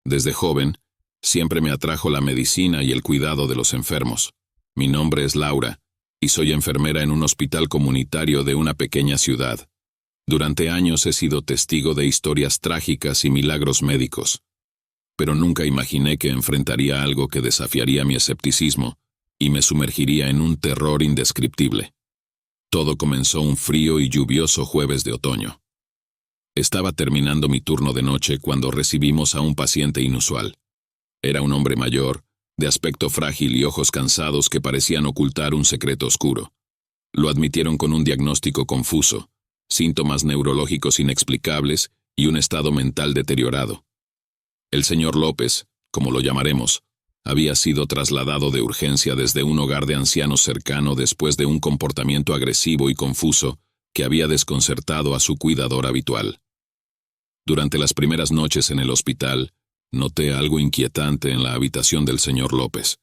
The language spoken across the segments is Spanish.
Desde joven, siempre me atrajo la medicina y el cuidado de los enfermos. Mi nombre es Laura, y soy enfermera en un hospital comunitario de una pequeña ciudad. Durante años he sido testigo de historias trágicas y milagros médicos, pero nunca imaginé que enfrentaría algo que desafiaría mi escepticismo y me sumergiría en un terror indescriptible. Todo comenzó un frío y lluvioso jueves de otoño. Estaba terminando mi turno de noche cuando recibimos a un paciente inusual. Era un hombre mayor, de aspecto frágil y ojos cansados que parecían ocultar un secreto oscuro. Lo admitieron con un diagnóstico confuso, síntomas neurológicos inexplicables y un estado mental deteriorado. El señor López, como lo llamaremos, había sido trasladado de urgencia desde un hogar de ancianos cercano después de un comportamiento agresivo y confuso que había desconcertado a su cuidador habitual. Durante las primeras noches en el hospital, noté algo inquietante en la habitación del señor López.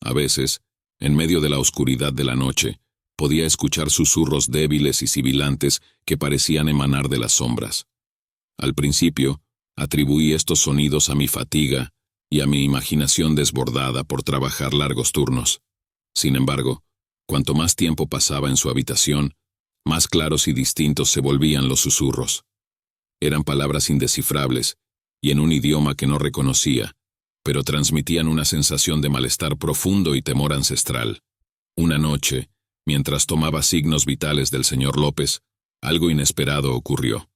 A veces, en medio de la oscuridad de la noche, podía escuchar susurros débiles y sibilantes que parecían emanar de las sombras. Al principio, atribuí estos sonidos a mi fatiga y a mi imaginación desbordada por trabajar largos turnos. Sin embargo, cuanto más tiempo pasaba en su habitación, más claros y distintos se volvían los susurros. Eran palabras indescifrables y en un idioma que no reconocía, pero transmitían una sensación de malestar profundo y temor ancestral. Una noche, mientras tomaba signos vitales del señor López, algo inesperado ocurrió.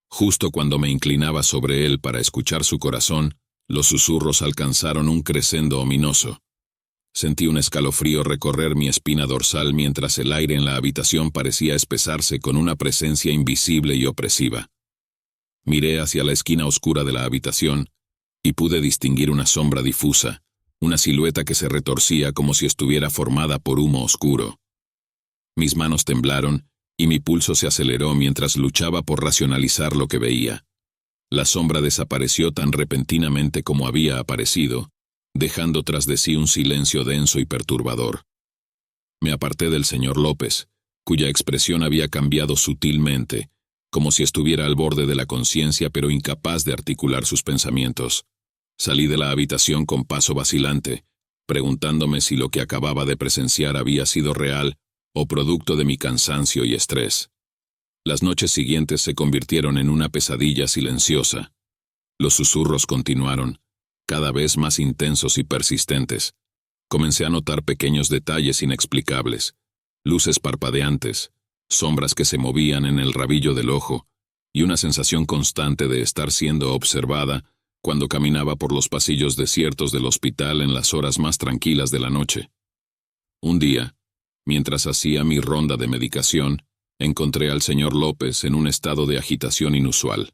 Justo cuando me inclinaba sobre él para escuchar su corazón, los susurros alcanzaron un crescendo ominoso. Sentí un escalofrío recorrer mi espina dorsal mientras el aire en la habitación parecía espesarse con una presencia invisible y opresiva. Miré hacia la esquina oscura de la habitación y pude distinguir una sombra difusa, una silueta que se retorcía como si estuviera formada por humo oscuro. Mis manos temblaron y mi pulso se aceleró mientras luchaba por racionalizar lo que veía. La sombra desapareció tan repentinamente como había aparecido, dejando tras de sí un silencio denso y perturbador. Me aparté del señor López, cuya expresión había cambiado sutilmente, como si estuviera al borde de la conciencia pero incapaz de articular sus pensamientos. Salí de la habitación con paso vacilante, preguntándome si lo que acababa de presenciar había sido real o producto de mi cansancio y estrés. Las noches siguientes se convirtieron en una pesadilla silenciosa. Los susurros continuaron, cada vez más intensos y persistentes. Comencé a notar pequeños detalles inexplicables, luces parpadeantes, sombras que se movían en el rabillo del ojo, y una sensación constante de estar siendo observada cuando caminaba por los pasillos desiertos del hospital en las horas más tranquilas de la noche. Un día, mientras hacía mi ronda de medicación, encontré al señor López en un estado de agitación inusual.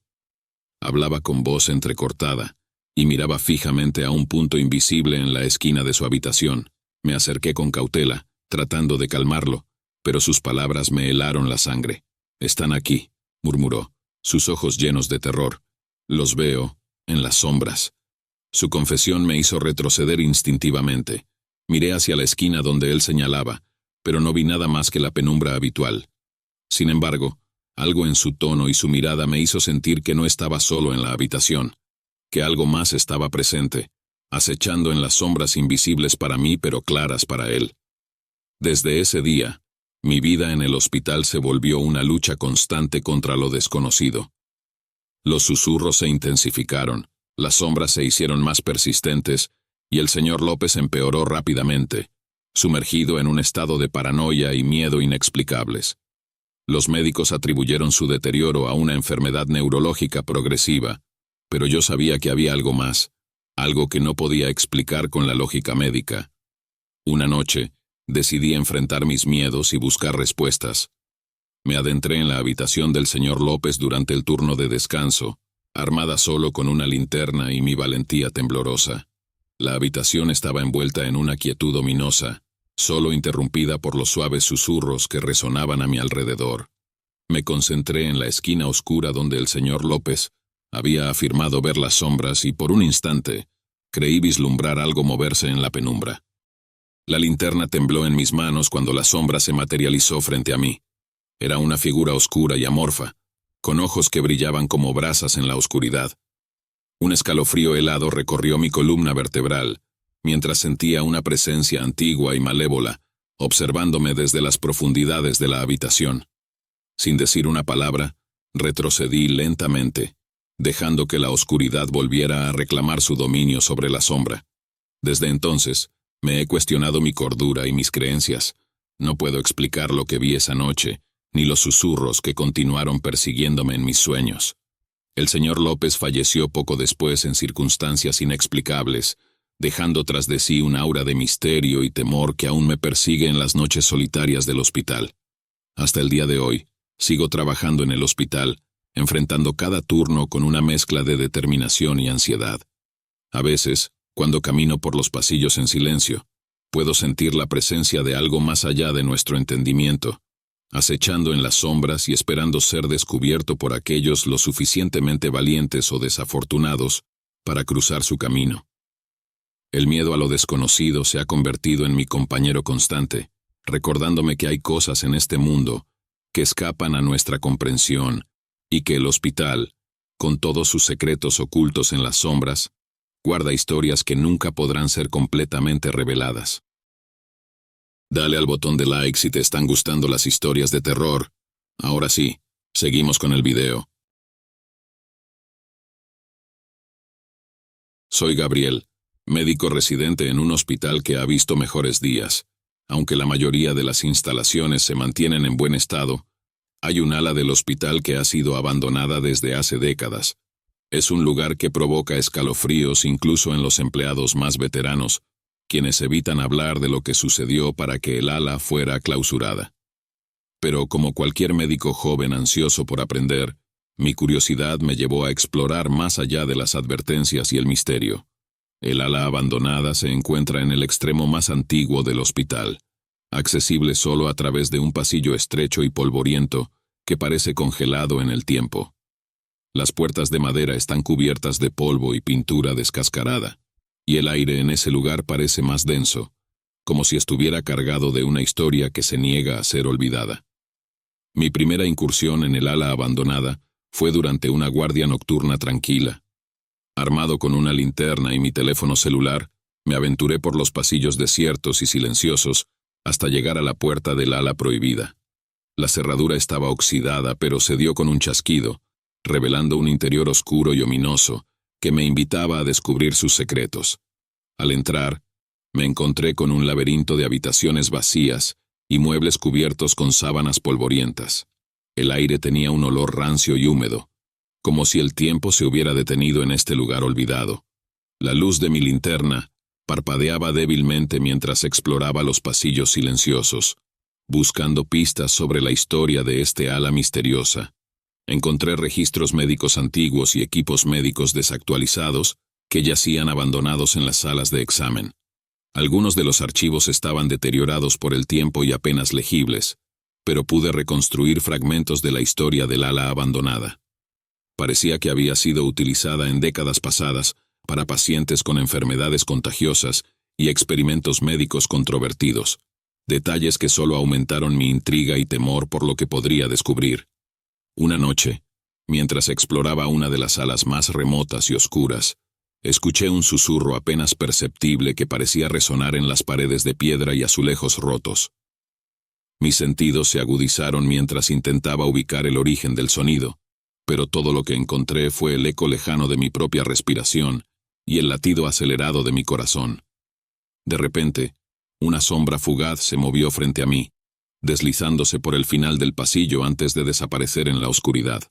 Hablaba con voz entrecortada y miraba fijamente a un punto invisible en la esquina de su habitación. Me acerqué con cautela, tratando de calmarlo, pero sus palabras me helaron la sangre. «Están aquí», murmuró, sus ojos llenos de terror. «Los veo en las sombras». Su confesión me hizo retroceder instintivamente. Miré hacia la esquina donde él señalaba, pero no vi nada más que la penumbra habitual. Sin embargo, algo en su tono y su mirada me hizo sentir que no estaba solo en la habitación, que algo más estaba presente, acechando en las sombras invisibles para mí pero claras para él. Desde ese día, mi vida en el hospital se volvió una lucha constante contra lo desconocido. Los susurros se intensificaron, las sombras se hicieron más persistentes, y el señor López empeoró rápidamente, sumergido en un estado de paranoia y miedo inexplicables. Los médicos atribuyeron su deterioro a una enfermedad neurológica progresiva, pero yo sabía que había algo más, algo que no podía explicar con la lógica médica. Una noche, decidí enfrentar mis miedos y buscar respuestas. Me adentré en la habitación del señor López durante el turno de descanso, armada solo con una linterna y mi valentía temblorosa. La habitación estaba envuelta en una quietud ominosa, solo interrumpida por los suaves susurros que resonaban a mi alrededor. Me concentré en la esquina oscura donde el señor López había afirmado ver las sombras y por un instante creí vislumbrar algo moverse en la penumbra. La linterna tembló en mis manos cuando la sombra se materializó frente a mí. Era una figura oscura y amorfa, con ojos que brillaban como brasas en la oscuridad. Un escalofrío helado recorrió mi columna vertebral, mientras sentía una presencia antigua y malévola, observándome desde las profundidades de la habitación. Sin decir una palabra, retrocedí lentamente, dejando que la oscuridad volviera a reclamar su dominio sobre la sombra. Desde entonces, me he cuestionado mi cordura y mis creencias. No puedo explicar lo que vi esa noche, ni los susurros que continuaron persiguiéndome en mis sueños. El señor López falleció poco después en circunstancias inexplicables, dejando tras de sí un aura de misterio y temor que aún me persigue en las noches solitarias del hospital. Hasta el día de hoy, sigo trabajando en el hospital, enfrentando cada turno con una mezcla de determinación y ansiedad. A veces, cuando camino por los pasillos en silencio, puedo sentir la presencia de algo más allá de nuestro entendimiento, acechando en las sombras y esperando ser descubierto por aquellos lo suficientemente valientes o desafortunados para cruzar su camino. El miedo a lo desconocido se ha convertido en mi compañero constante, recordándome que hay cosas en este mundo que escapan a nuestra comprensión y que el hospital, con todos sus secretos ocultos en las sombras, guarda historias que nunca podrán ser completamente reveladas. Dale al botón de like si te están gustando las historias de terror. Ahora sí, seguimos con el video. Soy Gabriel, médico residente en un hospital que ha visto mejores días. Aunque la mayoría de las instalaciones se mantienen en buen estado, hay un ala del hospital que ha sido abandonada desde hace décadas. Es un lugar que provoca escalofríos incluso en los empleados más veteranos, quienes evitan hablar de lo que sucedió para que el ala fuera clausurada. Pero como cualquier médico joven ansioso por aprender, mi curiosidad me llevó a explorar más allá de las advertencias y el misterio. El ala abandonada se encuentra en el extremo más antiguo del hospital, accesible solo a través de un pasillo estrecho y polvoriento que parece congelado en el tiempo. Las puertas de madera están cubiertas de polvo y pintura descascarada, y el aire en ese lugar parece más denso, como si estuviera cargado de una historia que se niega a ser olvidada. Mi primera incursión en el ala abandonada fue durante una guardia nocturna tranquila. Armado con una linterna y mi teléfono celular, me aventuré por los pasillos desiertos y silenciosos hasta llegar a la puerta del ala prohibida. La cerradura estaba oxidada, pero se dio con un chasquido, revelando un interior oscuro y ominoso que me invitaba a descubrir sus secretos. Al entrar, me encontré con un laberinto de habitaciones vacías y muebles cubiertos con sábanas polvorientas. El aire tenía un olor rancio y húmedo, como si el tiempo se hubiera detenido en este lugar olvidado. La luz de mi linterna parpadeaba débilmente mientras exploraba los pasillos silenciosos, buscando pistas sobre la historia de este ala misteriosa. Encontré registros médicos antiguos y equipos médicos desactualizados que yacían abandonados en las salas de examen. Algunos de los archivos estaban deteriorados por el tiempo y apenas legibles, pero pude reconstruir fragmentos de la historia del ala abandonada. Parecía que había sido utilizada en décadas pasadas para pacientes con enfermedades contagiosas y experimentos médicos controvertidos, detalles que solo aumentaron mi intriga y temor por lo que podría descubrir. Una noche, mientras exploraba una de las salas más remotas y oscuras, escuché un susurro apenas perceptible que parecía resonar en las paredes de piedra y azulejos rotos. Mis sentidos se agudizaron mientras intentaba ubicar el origen del sonido, pero todo lo que encontré fue el eco lejano de mi propia respiración y el latido acelerado de mi corazón. De repente, una sombra fugaz se movió frente a mí, deslizándose por el final del pasillo antes de desaparecer en la oscuridad.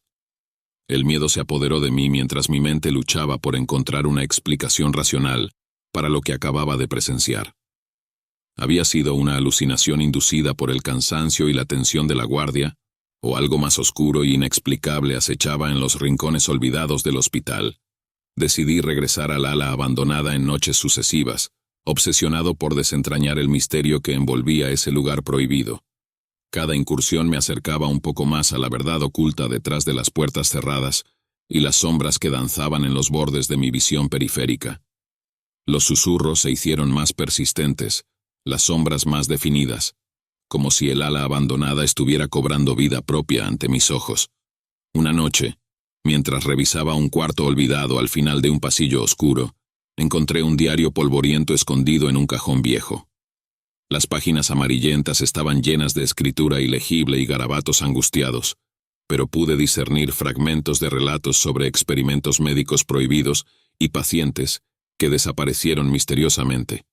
El miedo se apoderó de mí mientras mi mente luchaba por encontrar una explicación racional para lo que acababa de presenciar. ¿Había sido una alucinación inducida por el cansancio y la tensión de la guardia, o algo más oscuro e inexplicable acechaba en los rincones olvidados del hospital? Decidí regresar al ala abandonada en noches sucesivas, obsesionado por desentrañar el misterio que envolvía ese lugar prohibido. Cada incursión me acercaba un poco más a la verdad oculta detrás de las puertas cerradas y las sombras que danzaban en los bordes de mi visión periférica. Los susurros se hicieron más persistentes, las sombras más definidas, como si el ala abandonada estuviera cobrando vida propia ante mis ojos. Una noche, Mientras revisaba un cuarto olvidado al final de un pasillo oscuro, encontré un diario polvoriento escondido en un cajón viejo. Las páginas amarillentas estaban llenas de escritura ilegible y garabatos angustiados, pero pude discernir fragmentos de relatos sobre experimentos médicos prohibidos y pacientes que desaparecieron misteriosamente.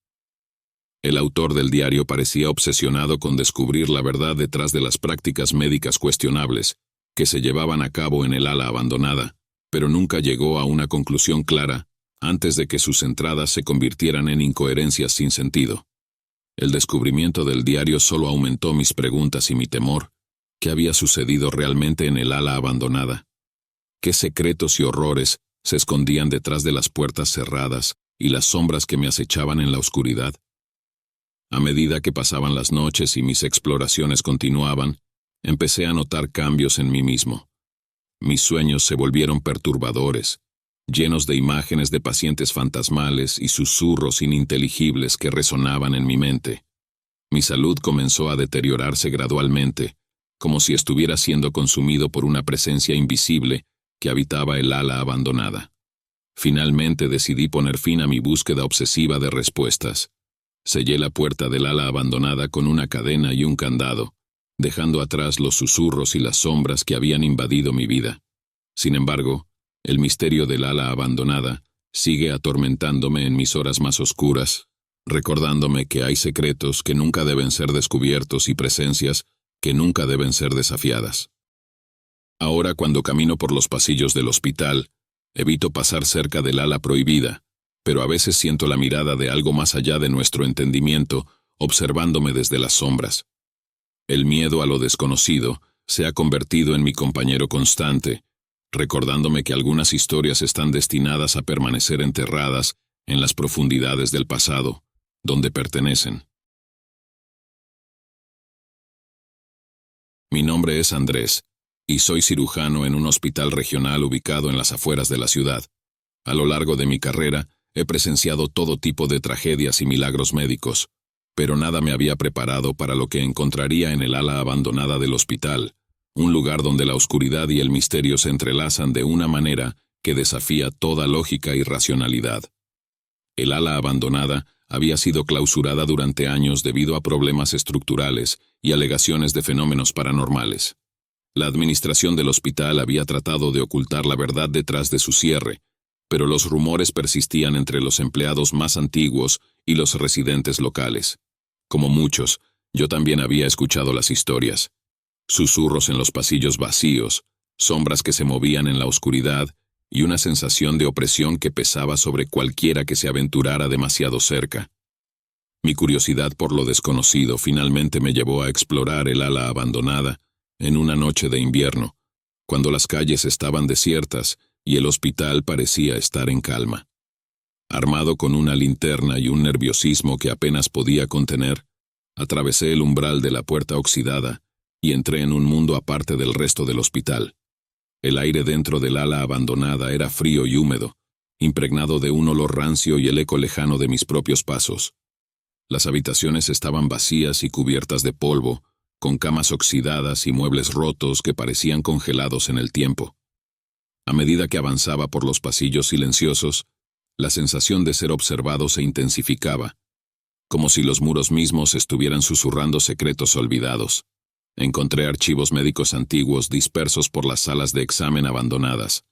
El autor del diario parecía obsesionado con descubrir la verdad detrás de las prácticas médicas cuestionables que se llevaban a cabo en el ala abandonada, pero nunca llegó a una conclusión clara antes de que sus entradas se convirtieran en incoherencias sin sentido. El descubrimiento del diario solo aumentó mis preguntas y mi temor. ¿Qué había sucedido realmente en el ala abandonada? ¿Qué secretos y horrores se escondían detrás de las puertas cerradas y las sombras que me acechaban en la oscuridad? A medida que pasaban las noches y mis exploraciones continuaban, empecé a notar cambios en mí mismo. Mis sueños se volvieron perturbadores, llenos de imágenes de pacientes fantasmales y susurros ininteligibles que resonaban en mi mente. Mi salud comenzó a deteriorarse gradualmente, como si estuviera siendo consumido por una presencia invisible que habitaba el ala abandonada. Finalmente decidí poner fin a mi búsqueda obsesiva de respuestas. Sellé la puerta del ala abandonada con una cadena y un candado, dejando atrás los susurros y las sombras que habían invadido mi vida. Sin embargo, el misterio del ala abandonada sigue atormentándome en mis horas más oscuras, recordándome que hay secretos que nunca deben ser descubiertos y presencias que nunca deben ser desafiadas. Ahora, cuando camino por los pasillos del hospital, evito pasar cerca del ala prohibida, pero a veces siento la mirada de algo más allá de nuestro entendimiento, observándome desde las sombras. El miedo a lo desconocido se ha convertido en mi compañero constante, recordándome que algunas historias están destinadas a permanecer enterradas en las profundidades del pasado, donde pertenecen. Mi nombre es Andrés, y soy cirujano en un hospital regional ubicado en las afueras de la ciudad. A lo largo de mi carrera, he presenciado todo tipo de tragedias y milagros médicos, pero nada me había preparado para lo que encontraría en el ala abandonada del hospital, un lugar donde la oscuridad y el misterio se entrelazan de una manera que desafía toda lógica y racionalidad. El ala abandonada había sido clausurada durante años debido a problemas estructurales y alegaciones de fenómenos paranormales. La administración del hospital había tratado de ocultar la verdad detrás de su cierre, pero los rumores persistían entre los empleados más antiguos y los residentes locales. Como muchos, yo también había escuchado las historias. Susurros en los pasillos vacíos, sombras que se movían en la oscuridad y una sensación de opresión que pesaba sobre cualquiera que se aventurara demasiado cerca. Mi curiosidad por lo desconocido finalmente me llevó a explorar el ala abandonada en una noche de invierno, cuando las calles estaban desiertas y el hospital parecía estar en calma. Armado con una linterna y un nerviosismo que apenas podía contener, atravesé el umbral de la puerta oxidada y entré en un mundo aparte del resto del hospital. El aire dentro del ala abandonada era frío y húmedo, impregnado de un olor rancio y el eco lejano de mis propios pasos. Las habitaciones estaban vacías y cubiertas de polvo, con camas oxidadas y muebles rotos que parecían congelados en el tiempo. A medida que avanzaba por los pasillos silenciosos, la sensación de ser observado se intensificaba, como si los muros mismos estuvieran susurrando secretos olvidados. Encontré archivos médicos antiguos dispersos por las salas de examen abandonadas.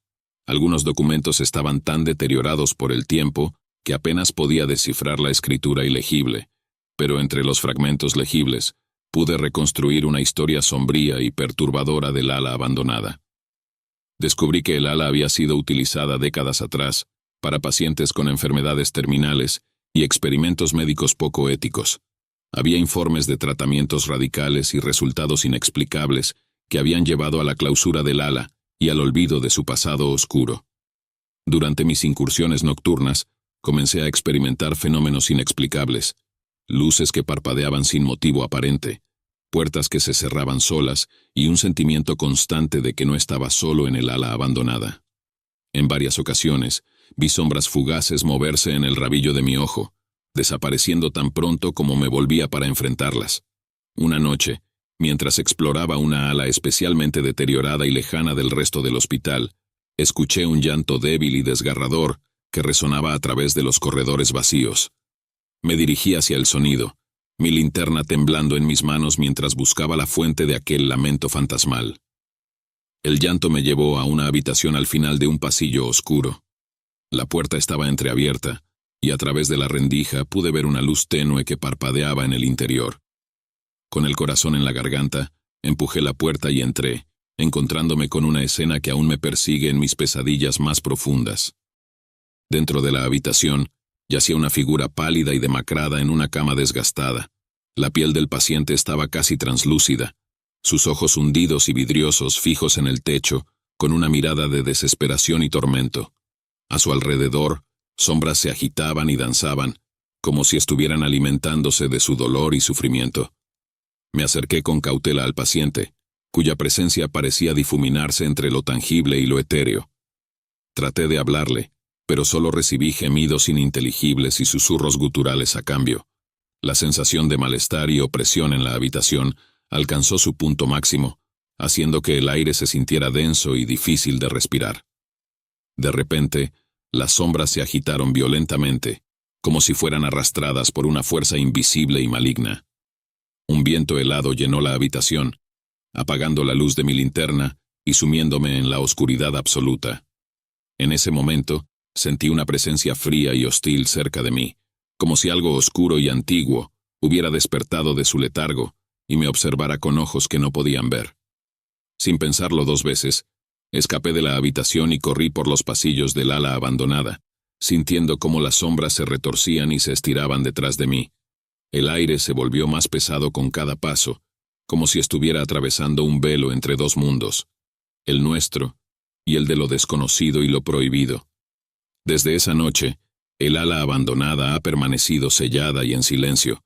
Algunos documentos estaban tan deteriorados por el tiempo que apenas podía descifrar la escritura ilegible, pero entre los fragmentos legibles pude reconstruir una historia sombría y perturbadora del ala abandonada. Descubrí que el ala había sido utilizada décadas atrás para pacientes con enfermedades terminales y experimentos médicos poco éticos. Había informes de tratamientos radicales y resultados inexplicables que habían llevado a la clausura del ala y al olvido de su pasado oscuro. Durante mis incursiones nocturnas, comencé a experimentar fenómenos inexplicables, luces que parpadeaban sin motivo aparente, puertas que se cerraban solas y un sentimiento constante de que no estaba solo en el ala abandonada. En varias ocasiones, vi sombras fugaces moverse en el rabillo de mi ojo, desapareciendo tan pronto como me volvía para enfrentarlas. Una noche, mientras exploraba una ala especialmente deteriorada y lejana del resto del hospital, escuché un llanto débil y desgarrador que resonaba a través de los corredores vacíos. Me dirigí hacia el sonido, mi linterna temblando en mis manos mientras buscaba la fuente de aquel lamento fantasmal. El llanto me llevó a una habitación al final de un pasillo oscuro. La puerta estaba entreabierta, y a través de la rendija pude ver una luz tenue que parpadeaba en el interior. Con el corazón en la garganta, empujé la puerta y entré, encontrándome con una escena que aún me persigue en mis pesadillas más profundas. Dentro de la habitación, yacía una figura pálida y demacrada en una cama desgastada. La piel del paciente estaba casi translúcida, sus ojos hundidos y vidriosos fijos en el techo, con una mirada de desesperación y tormento. A su alrededor, sombras se agitaban y danzaban, como si estuvieran alimentándose de su dolor y sufrimiento. Me acerqué con cautela al paciente, cuya presencia parecía difuminarse entre lo tangible y lo etéreo. Traté de hablarle, pero solo recibí gemidos ininteligibles y susurros guturales a cambio. La sensación de malestar y opresión en la habitación alcanzó su punto máximo, haciendo que el aire se sintiera denso y difícil de respirar. De repente, las sombras se agitaron violentamente, como si fueran arrastradas por una fuerza invisible y maligna. Un viento helado llenó la habitación, apagando la luz de mi linterna y sumiéndome en la oscuridad absoluta. En ese momento, sentí una presencia fría y hostil cerca de mí, como si algo oscuro y antiguo hubiera despertado de su letargo y me observara con ojos que no podían ver. Sin pensarlo dos veces, escapé de la habitación y corrí por los pasillos del ala abandonada, sintiendo cómo las sombras se retorcían y se estiraban detrás de mí. El aire se volvió más pesado con cada paso, como si estuviera atravesando un velo entre dos mundos, el nuestro y el de lo desconocido y lo prohibido. Desde esa noche, el ala abandonada ha permanecido sellada y en silencio,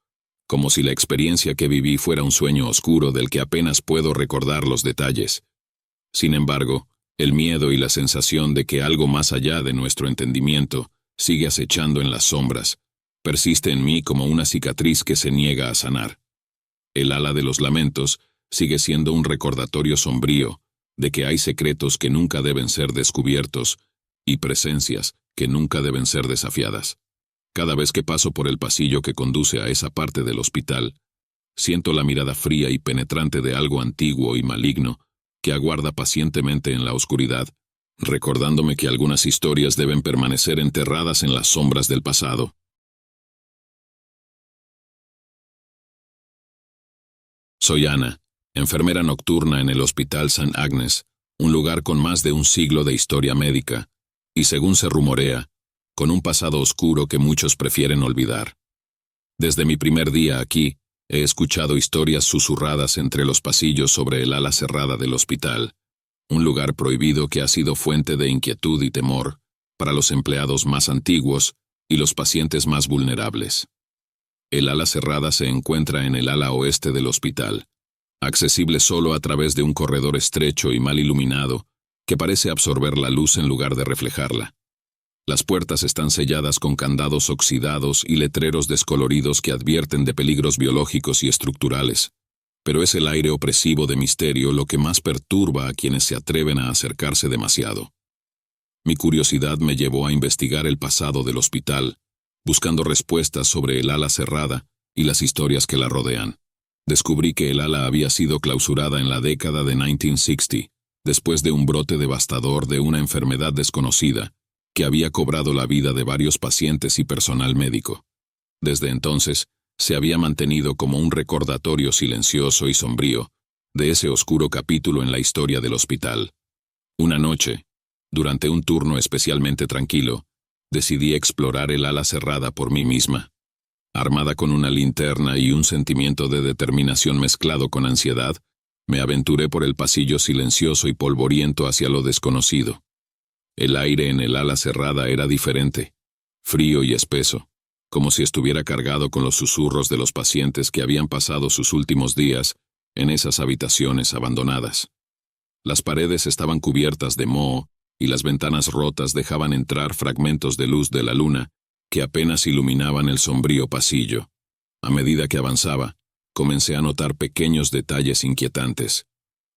como si la experiencia que viví fuera un sueño oscuro del que apenas puedo recordar los detalles. Sin embargo, el miedo y la sensación de que algo más allá de nuestro entendimiento sigue acechando en las sombras, persiste en mí como una cicatriz que se niega a sanar. El ala de los lamentos sigue siendo un recordatorio sombrío de que hay secretos que nunca deben ser descubiertos y presencias que nunca deben ser desafiadas. Cada vez que paso por el pasillo que conduce a esa parte del hospital, siento la mirada fría y penetrante de algo antiguo y maligno que aguarda pacientemente en la oscuridad, recordándome que algunas historias deben permanecer enterradas en las sombras del pasado. Soy Ana, enfermera nocturna en el Hospital St. Agnes, un lugar con más de un siglo de historia médica, y según se rumorea, con un pasado oscuro que muchos prefieren olvidar. Desde mi primer día aquí, he escuchado historias susurradas entre los pasillos sobre el ala cerrada del hospital, un lugar prohibido que ha sido fuente de inquietud y temor para los empleados más antiguos y los pacientes más vulnerables. El ala cerrada se encuentra en el ala oeste del hospital, accesible solo a través de un corredor estrecho y mal iluminado que parece absorber la luz en lugar de reflejarla. Las puertas están selladas con candados oxidados y letreros descoloridos que advierten de peligros biológicos y estructurales, pero es el aire opresivo de misterio lo que más perturba a quienes se atreven a acercarse demasiado. Mi curiosidad me llevó a investigar el pasado del hospital, buscando respuestas sobre el ala cerrada y las historias que la rodean. Descubrí que el ala había sido clausurada en la década de 1960, después de un brote devastador de una enfermedad desconocida, que había cobrado la vida de varios pacientes y personal médico. Desde entonces, se había mantenido como un recordatorio silencioso y sombrío de ese oscuro capítulo en la historia del hospital. Una noche, durante un turno especialmente tranquilo, decidí explorar el ala cerrada por mí misma. Armada con una linterna y un sentimiento de determinación mezclado con ansiedad, me aventuré por el pasillo silencioso y polvoriento hacia lo desconocido. El aire en el ala cerrada era diferente, frío y espeso, como si estuviera cargado con los susurros de los pacientes que habían pasado sus últimos días en esas habitaciones abandonadas. Las paredes estaban cubiertas de moho y las ventanas rotas dejaban entrar fragmentos de luz de la luna que apenas iluminaban el sombrío pasillo. A medida que avanzaba, comencé a notar pequeños detalles inquietantes.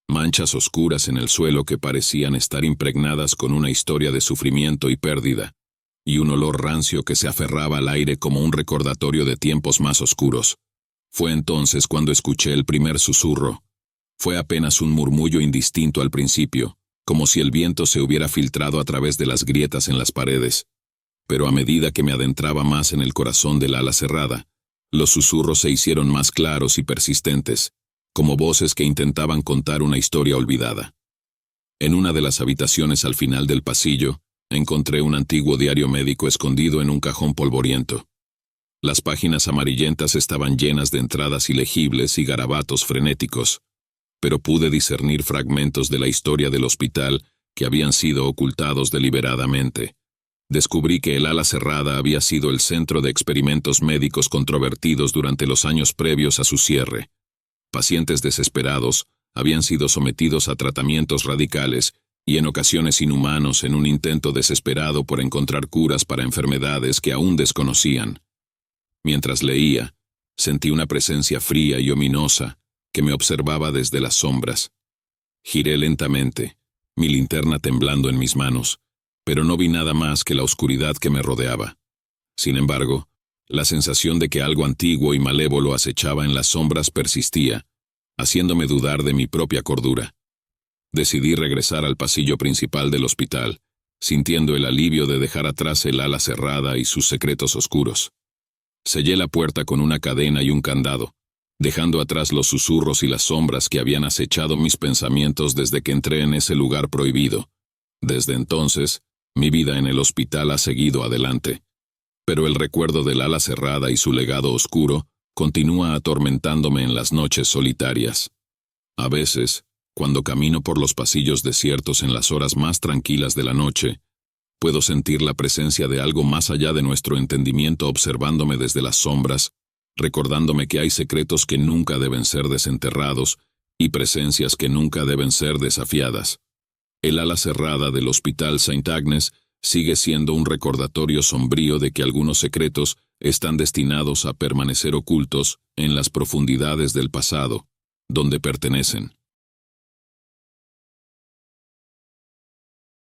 manchas oscuras en el suelo que parecían estar impregnadas con una historia de sufrimiento y pérdida, y un olor rancio que se aferraba al aire como un recordatorio de tiempos más oscuros. Fue entonces cuando escuché el primer susurro. Fue apenas un murmullo indistinto al principio, como si el viento se hubiera filtrado a través de las grietas en las paredes. Pero a medida que me adentraba más en el corazón del ala cerrada, los susurros se hicieron más claros y persistentes, como voces que intentaban contar una historia olvidada. En una de las habitaciones al final del pasillo, encontré un antiguo diario médico escondido en un cajón polvoriento. Las páginas amarillentas estaban llenas de entradas ilegibles y garabatos frenéticos, pero pude discernir fragmentos de la historia del hospital que habían sido ocultados deliberadamente. Descubrí que el ala cerrada había sido el centro de experimentos médicos controvertidos durante los años previos a su cierre. Pacientes desesperados habían sido sometidos a tratamientos radicales y en ocasiones inhumanos en un intento desesperado por encontrar curas para enfermedades que aún desconocían. Mientras leía, sentí una presencia fría y ominosa que me observaba desde las sombras. Giré lentamente, mi linterna temblando en mis manos, pero no vi nada más que la oscuridad que me rodeaba. Sin embargo, la sensación de que algo antiguo y malévolo acechaba en las sombras persistía, haciéndome dudar de mi propia cordura. Decidí regresar al pasillo principal del hospital, sintiendo el alivio de dejar atrás el ala cerrada y sus secretos oscuros. Sellé la puerta con una cadena y un candado, dejando atrás los susurros y las sombras que habían acechado mis pensamientos desde que entré en ese lugar prohibido. Desde entonces, mi vida en el hospital ha seguido adelante. Pero el recuerdo del ala cerrada y su legado oscuro continúa atormentándome en las noches solitarias. A veces, cuando camino por los pasillos desiertos en las horas más tranquilas de la noche, puedo sentir la presencia de algo más allá de nuestro entendimiento observándome desde las sombras, recordándome que hay secretos que nunca deben ser desenterrados y presencias que nunca deben ser desafiadas. El ala cerrada del Hospital St. Agnes sigue siendo un recordatorio sombrío de que algunos secretos están destinados a permanecer ocultos en las profundidades del pasado, donde pertenecen.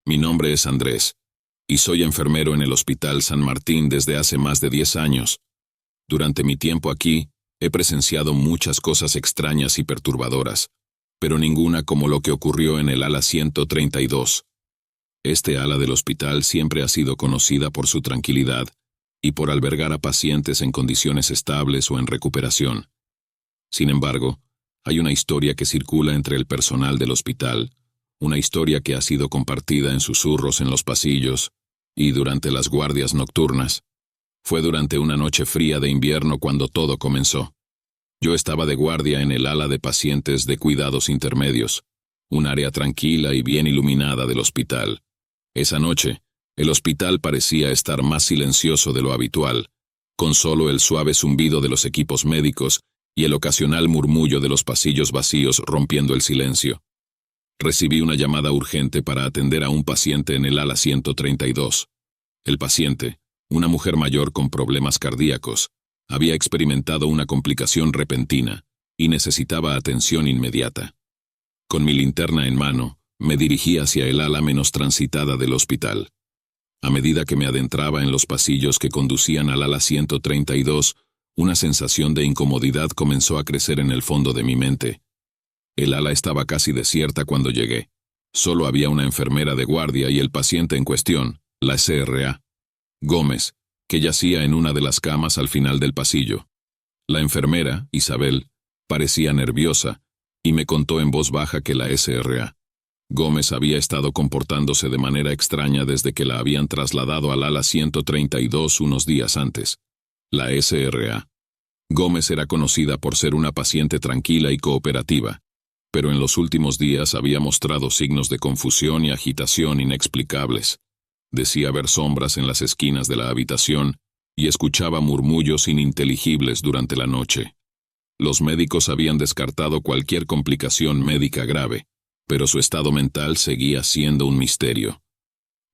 Mi nombre es Andrés, y soy enfermero en el Hospital San Martín desde hace más de 10 años. Durante mi tiempo aquí, he presenciado muchas cosas extrañas y perturbadoras, pero ninguna como lo que ocurrió en el ala 132. Este ala del hospital siempre ha sido conocida por su tranquilidad y por albergar a pacientes en condiciones estables o en recuperación. Sin embargo, hay una historia que circula entre el personal del hospital, una historia que ha sido compartida en susurros en los pasillos y durante las guardias nocturnas. Fue durante una noche fría de invierno cuando todo comenzó. Yo estaba de guardia en el ala de pacientes de cuidados intermedios, un área tranquila y bien iluminada del hospital. Esa noche, el hospital parecía estar más silencioso de lo habitual, con solo el suave zumbido de los equipos médicos y el ocasional murmullo de los pasillos vacíos rompiendo el silencio. Recibí una llamada urgente para atender a un paciente en el ala 132. El paciente, una mujer mayor con problemas cardíacos, había experimentado una complicación repentina y necesitaba atención inmediata. Con mi linterna en mano, me dirigí hacia el ala menos transitada del hospital. A medida que me adentraba en los pasillos que conducían al ala 132, una sensación de incomodidad comenzó a crecer en el fondo de mi mente. El ala estaba casi desierta cuando llegué. Solo había una enfermera de guardia y el paciente en cuestión, la SRA. Gómez, que yacía en una de las camas al final del pasillo. La enfermera, Isabel, parecía nerviosa y me contó en voz baja que la SRA. Gómez había estado comportándose de manera extraña desde que la habían trasladado al ala 132 unos días antes. La SRA. Gómez era conocida por ser una paciente tranquila y cooperativa, pero en los últimos días había mostrado signos de confusión y agitación inexplicables. Decía ver sombras en las esquinas de la habitación y escuchaba murmullos ininteligibles durante la noche. Los médicos habían descartado cualquier complicación médica grave, pero su estado mental seguía siendo un misterio.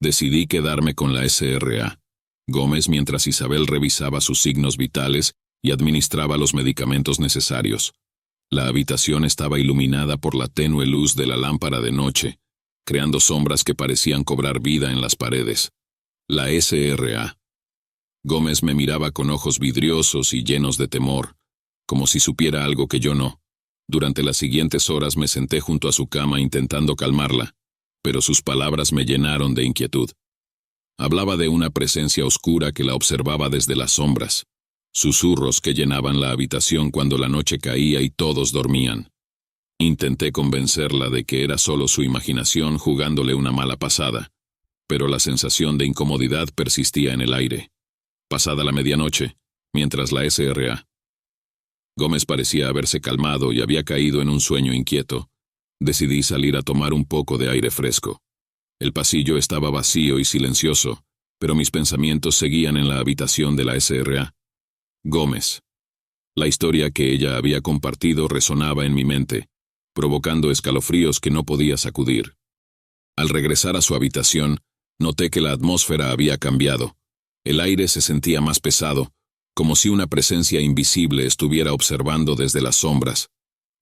Decidí quedarme con la SRA. Gómez mientras Isabel revisaba sus signos vitales y administraba los medicamentos necesarios. La habitación estaba iluminada por la tenue luz de la lámpara de noche, creando sombras que parecían cobrar vida en las paredes. La SRA. Gómez me miraba con ojos vidriosos y llenos de temor, como si supiera algo que yo no. Durante las siguientes horas me senté junto a su cama intentando calmarla, pero sus palabras me llenaron de inquietud. Hablaba de una presencia oscura que la observaba desde las sombras, susurros que llenaban la habitación cuando la noche caía y todos dormían. Intenté convencerla de que era solo su imaginación jugándole una mala pasada, pero la sensación de incomodidad persistía en el aire. Pasada la medianoche, mientras la SRA. Gómez parecía haberse calmado y había caído en un sueño inquieto. Decidí salir a tomar un poco de aire fresco. El pasillo estaba vacío y silencioso, pero mis pensamientos seguían en la habitación de la SRA. Gómez. La historia que ella había compartido resonaba en mi mente, provocando escalofríos que no podía sacudir. Al regresar a su habitación, noté que la atmósfera había cambiado. El aire se sentía más pesado, como si una presencia invisible estuviera observando desde las sombras.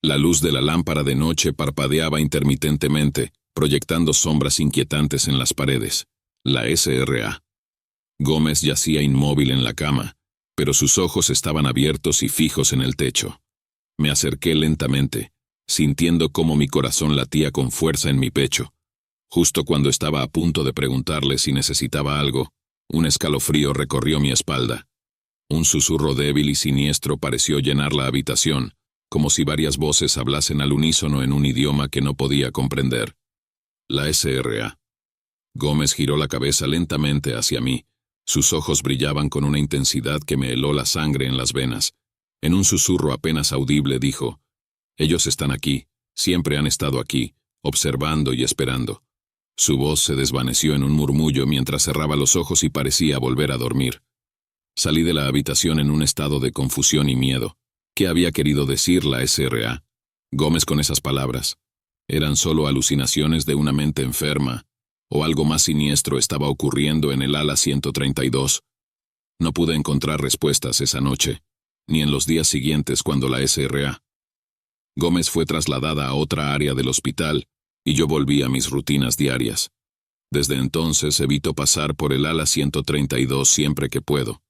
La luz de la lámpara de noche parpadeaba intermitentemente, proyectando sombras inquietantes en las paredes. La SRA. Gómez yacía inmóvil en la cama, pero sus ojos estaban abiertos y fijos en el techo. Me acerqué lentamente, sintiendo cómo mi corazón latía con fuerza en mi pecho. Justo cuando estaba a punto de preguntarle si necesitaba algo, un escalofrío recorrió mi espalda. Un susurro débil y siniestro pareció llenar la habitación, como si varias voces hablasen al unísono en un idioma que no podía comprender. La SRA. Gómez giró la cabeza lentamente hacia mí. Sus ojos brillaban con una intensidad que me heló la sangre en las venas. En un susurro apenas audible dijo: «Ellos están aquí, siempre han estado aquí, observando y esperando». Su voz se desvaneció en un murmullo mientras cerraba los ojos y parecía volver a dormir. Salí de la habitación en un estado de confusión y miedo. ¿Qué había querido decir la SRA? Gómez con esas palabras. ¿Eran solo alucinaciones de una mente enferma? ¿O algo más siniestro estaba ocurriendo en el ala 132? No pude encontrar respuestas esa noche, ni en los días siguientes cuando la SRA. Gómez fue trasladada a otra área del hospital, y yo volví a mis rutinas diarias. Desde entonces evito pasar por el ala 132 siempre que puedo.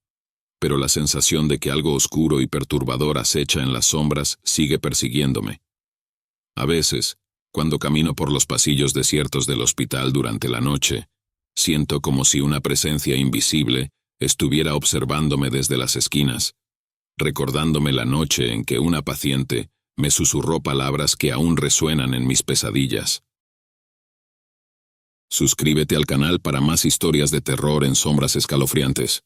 Pero la sensación de que algo oscuro y perturbador acecha en las sombras sigue persiguiéndome. A veces, cuando camino por los pasillos desiertos del hospital durante la noche, siento como si una presencia invisible estuviera observándome desde las esquinas, recordándome la noche en que una paciente me susurró palabras que aún resuenan en mis pesadillas. Suscríbete al canal para más historias de terror en sombras escalofriantes.